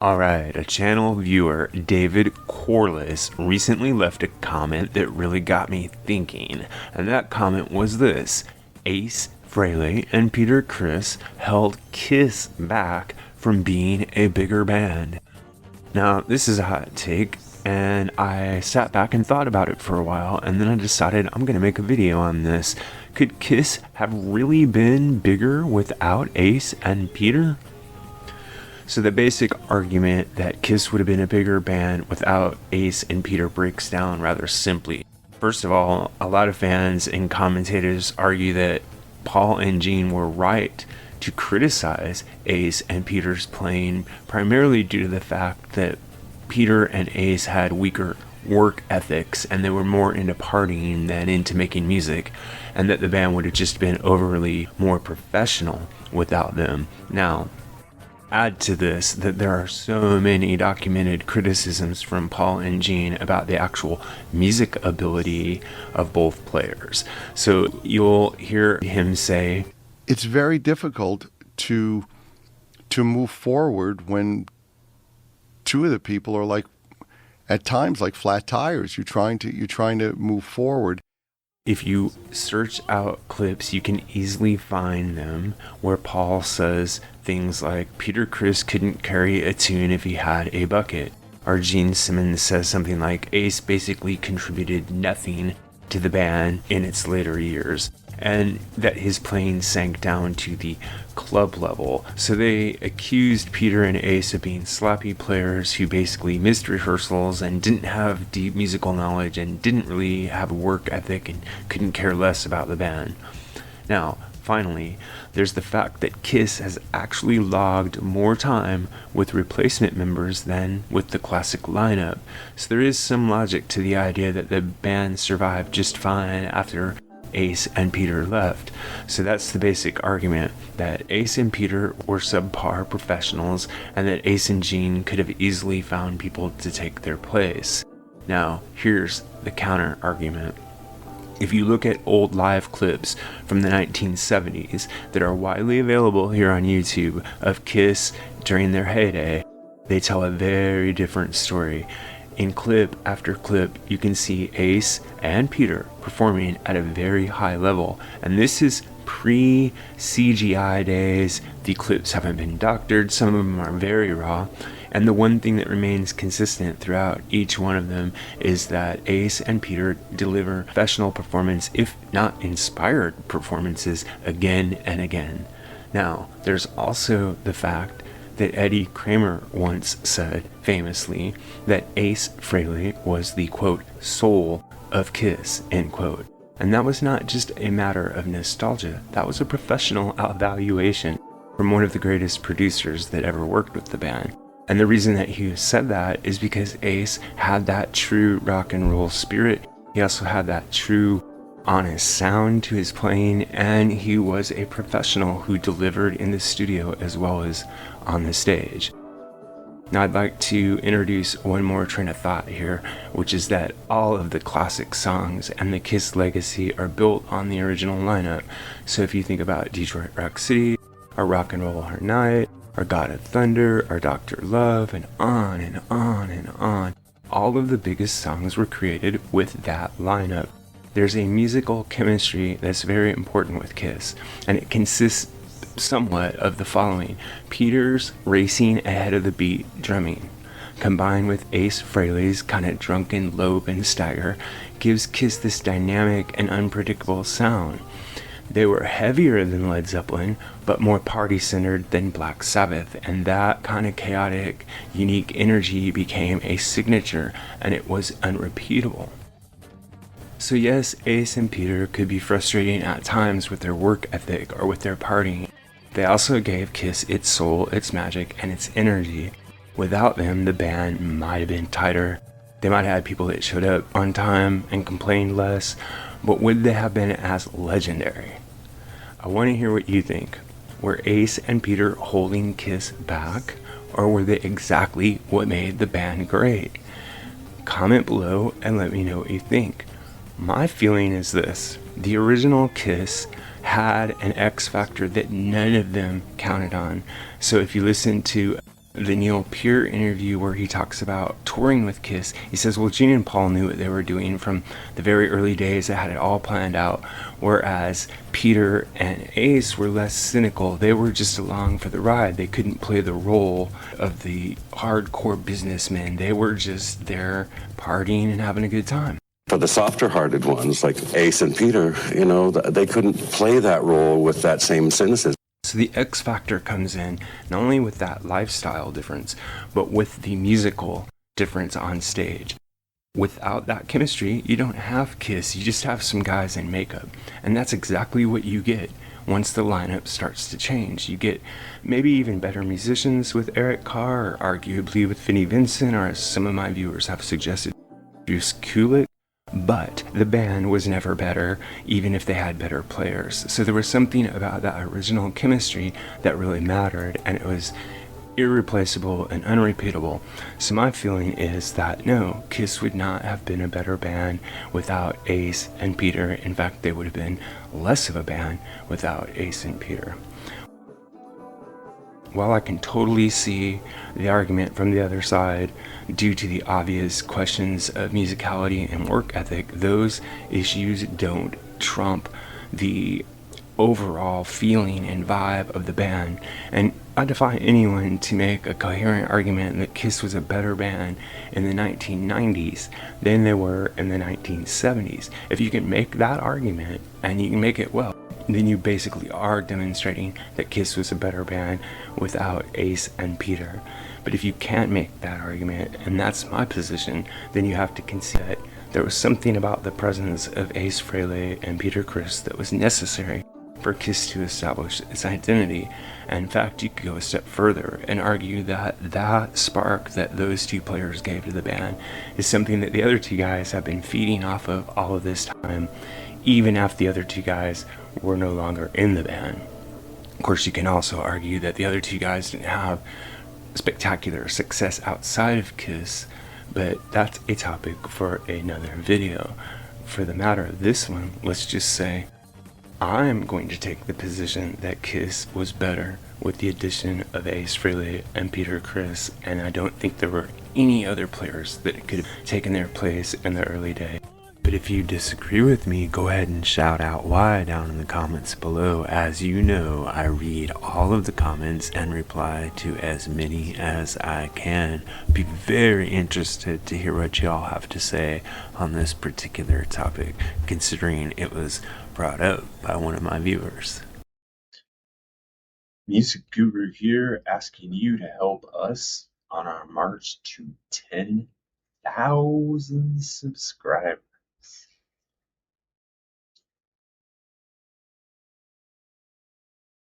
Alright, a channel viewer, Davidcorliss, recently left a comment that really got me thinking, and that comment was this: Ace Frehley and Criss held Kiss back from being a bigger band. Now, this is a hot take, and I sat back and thought about it for a while, and then I decided I'm gonna make a video on this. Could Kiss have really been bigger without Ace and Peter? So the basic argument that Kiss would have been a bigger band without Ace and Peter breaks down rather simply. First of all, a lot of fans and commentators argue that Paul and Gene were right to criticize Ace and Peter's playing, primarily due to the fact that Peter and Ace had weaker work ethics and they were more into partying than into making music, and that the band would have just been overly more professional without them. Now, add to this that there are so many documented criticisms from Paul and Gene about the actual music ability of both players. So you'll hear him say, it's very difficult to move forward when two of the people are like, at times, like flat tires. You're trying to move forward. If you search out clips, you can easily find them where Paul says things like Peter Criss couldn't carry a tune if he had a bucket. Or Gene Simmons says something like Ace basically contributed nothing to the band in its later years, and that his playing sank down to the club level. So they accused Peter and Ace of being sloppy players who basically missed rehearsals and didn't have deep musical knowledge and didn't really have a work ethic and couldn't care less about the band. Now, finally, there's the fact that Kiss has actually logged more time with replacement members than with the classic lineup. So there is some logic to the idea that the band survived just fine after Ace and Peter left. So that's the basic argument, that Ace and Peter were subpar professionals and that Ace and Gene could have easily found people to take their place. Now, here's the counter argument. If you look at old live clips from the 1970s that are widely available here on YouTube of Kiss during their heyday, they tell a very different story. In clip after clip, you can see Ace and Peter performing at a very high level, and this is pre-CGI days. The clips haven't been doctored, some of them are very raw, and the one thing that remains consistent throughout each one of them is that Ace and Peter deliver professional performance, if not inspired performances, again and again. Now, there's also the fact that Eddie Kramer once said, famously, that Ace Frehley was the, quote, soul of Kiss, end quote. And that was not just a matter of nostalgia, that was a professional evaluation from one of the greatest producers that ever worked with the band. And the reason that he said that is because Ace had that true rock and roll spirit. He also had that true honest sound to his playing, and he was a professional who delivered in the studio as well as on the stage. Now I'd like to introduce one more train of thought here, which is that all of the classic songs and the Kiss legacy are built on the original lineup. So if you think about Detroit Rock City, or Rock and Roll Hard Night, or God of Thunder, or Dr. Love, and on and on and on, all of the biggest songs were created with that lineup. There's a musical chemistry that's very important with Kiss, and it consists somewhat of the following: Peter's racing ahead of the beat drumming, combined with Ace Frehley's kind of drunken lobe and stagger, gives Kiss this dynamic and unpredictable sound. They were heavier than Led Zeppelin, but more party-centered than Black Sabbath, and that kind of chaotic, unique energy became a signature, and it was unrepeatable. So yes, Ace and Peter could be frustrating at times with their work ethic or with their partying. They also gave Kiss its soul, its magic, and its energy. Without them, the band might have been tighter. They might have had people that showed up on time and complained less, but would they have been as legendary? I want to hear what you think. Were Ace and Peter holding Kiss back, or were they exactly what made the band great? Comment below and let me know what you think. My feeling is this: the original Kiss had an X factor that none of them counted on. So if you listen to The Neil Peart interview where he talks about touring with Kiss, he says, well, Gene and Paul knew what they were doing from the very early days. They had it all planned out, whereas Peter and Ace were less cynical. They were just along for the ride. They couldn't play the role of the hardcore businessmen. They were just there partying and having a good time. For the softer-hearted ones, like Ace and Peter, they couldn't play that role with that same cynicism. So the X factor comes in, not only with that lifestyle difference, but with the musical difference on stage. Without that chemistry, you don't have Kiss, you just have some guys in makeup. And that's exactly what you get once the lineup starts to change. You get maybe even better musicians with Eric Carr, or arguably with Vinnie Vincent, or as some of my viewers have suggested, Bruce Kulick. But the band was never better, even if they had better players. So there was something about that original chemistry that really mattered, and it was irreplaceable and unrepeatable. So my feeling is that no, Kiss would not have been a better band without Ace and Peter. In fact, they would have been less of a band without Ace and Peter. While I can totally see the argument from the other side due to the obvious questions of musicality and work ethic, those issues don't trump the overall feeling and vibe of the band. And I defy anyone to make a coherent argument that Kiss was a better band in the 1990s than they were in the 1970s. If you can make that argument, and you can make it well, then you basically are demonstrating that Kiss was a better band without Ace and Peter. But if you can't make that argument, and that's my position, then you have to concede that there was something about the presence of Ace Frehley and Peter Criss that was necessary for Kiss to establish its identity. And in fact, you could go a step further and argue that that spark that those two players gave to the band is something that the other two guys have been feeding off of all of this time, even after the other two guys were no longer in the band. Of course, you can also argue that the other two guys didn't have spectacular success outside of Kiss, but that's a topic for another video. For the matter of this one, let's just say I'm going to take the position that Kiss was better with the addition of Ace Frehley and Peter Criss, and I don't think there were any other players that could have taken their place in the early days. But if you disagree with me, go ahead and shout out why down in the comments below. As you know, I read all of the comments and reply to as many as I can. Be very interested to hear what y'all have to say on this particular topic, considering it was brought up by one of my viewers. MusicGuru here, asking you to help us on our march to 10,000 subscribers.